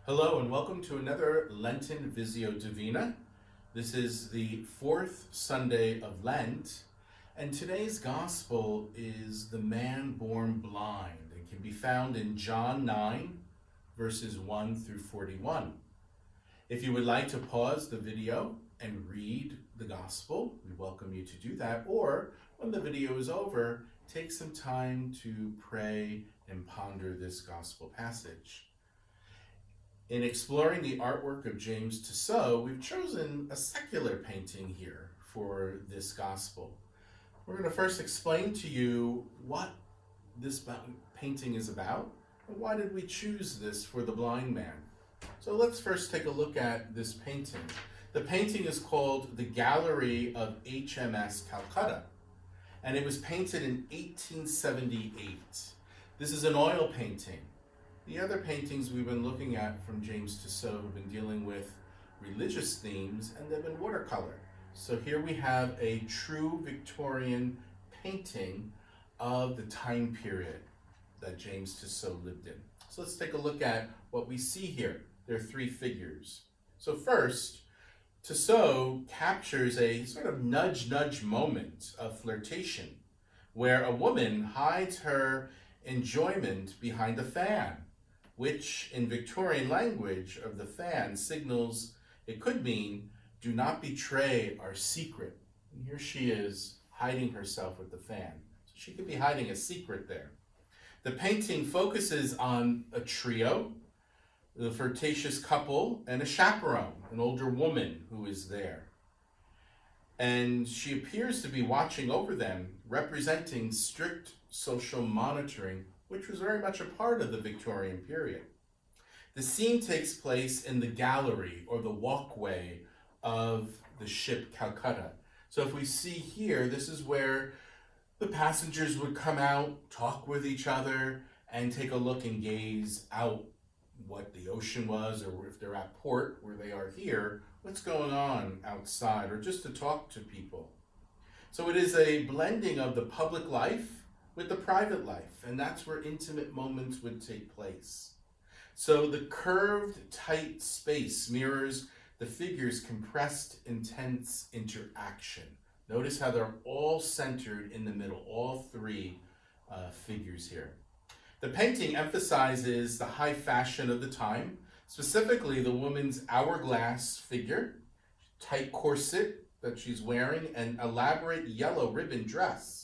Hello and welcome to another Lenten Visio Divina. This is the fourth Sunday of Lent, and today's Gospel is the man born blind and can be found in John 9, verses 1 through 41. If you would like to pause the video and read the Gospel, we welcome you to do that, or when the video is over, take some time to pray and ponder this Gospel passage. In exploring the artwork of James Tissot, we've chosen a secular painting here for this gospel. We're going to first explain to you what this painting is about and why did we choose this for the blind man. So let's first take a look at this painting. The painting is called The Gallery of HMS Calcutta, and it was painted in 1878. This is an oil painting. The other paintings we've been looking at from James Tissot have been dealing with religious themes, and they've been watercolor. So here we have a true Victorian painting of the time period that James Tissot lived in. So let's take a look at what we see here. There are three figures. So first, Tissot captures a sort of nudge moment of flirtation, where a woman hides her enjoyment behind a fan, which in Victorian language of the fan signals, it could mean, do not betray our secret. And here she is hiding herself with the fan. So she could be hiding a secret there. The painting focuses on a trio, the flirtatious couple, and a chaperone, an older woman who is there. And she appears to be watching over them, representing strict social monitoring, which was very much a part of the Victorian period. The scene takes place in the gallery or the walkway of the ship Calcutta. So if we see here, this is where the passengers would come out, talk with each other, and take a look and gaze out what the ocean was, or if they're at port where they are here, what's going on outside, or just to talk to people. So it is a blending of the public life with the private life, and that's where intimate moments would take place. So the curved, tight space mirrors the figures' compressed, intense interaction. Notice how they're all centered in the middle, all three figures here. The painting emphasizes the high fashion of the time, specifically the woman's hourglass figure, tight corset that she's wearing, and elaborate yellow ribbon dress.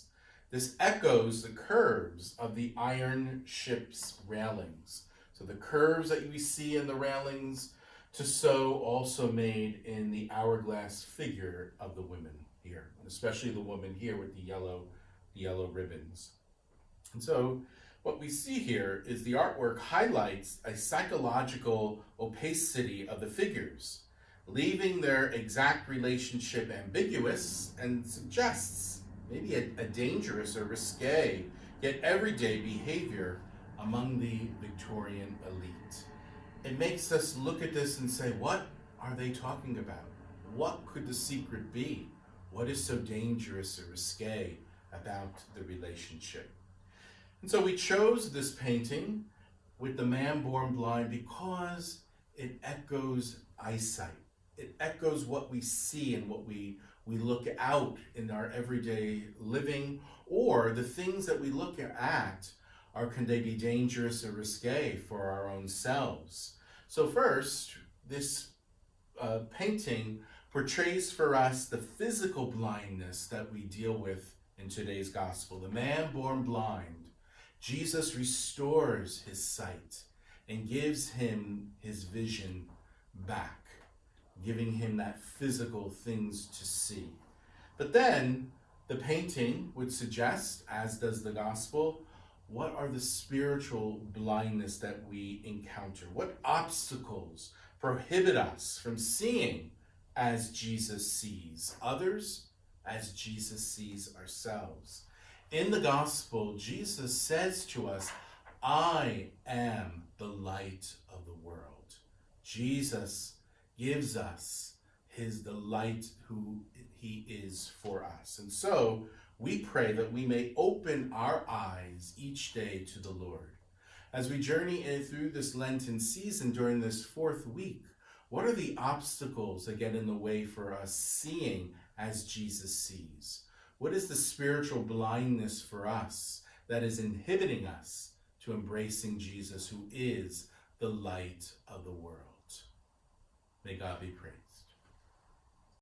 This echoes the curves of the iron ship's railings. So the curves that we see in the railings, Tissot also made in the hourglass figure of the women here, and especially the woman here with the yellow ribbons. And so what we see here is the artwork highlights a psychological opacity of the figures, leaving their exact relationship ambiguous, and suggests maybe a dangerous or risque, yet everyday behavior among the Victorian elite. It makes us look at this and say, what are they talking about? What could the secret be? What is so dangerous or risque about the relationship? And so we chose this painting with the man born blind because it echoes eyesight. It echoes what we see and what we look out in our everyday living, or the things that we look at can they be dangerous or risque for our own selves? So first, this painting portrays for us the physical blindness that we deal with in today's gospel. The man born blind. Jesus restores his sight and gives him his vision back, giving him that physical things to see. But then the painting would suggest, as does the gospel, what are the spiritual blindness that we encounter? What obstacles prohibit us from seeing as Jesus sees others, as Jesus sees ourselves? In the gospel, Jesus says to us, I am the light of the world. Jesus gives us the light who he is for us. And so we pray that we may open our eyes each day to the Lord, As we journey through this Lenten season during this fourth week, what are the obstacles that get in the way for us seeing as Jesus sees? What is the spiritual blindness for us that is inhibiting us to embracing Jesus, who is the light of the world? May God be praised.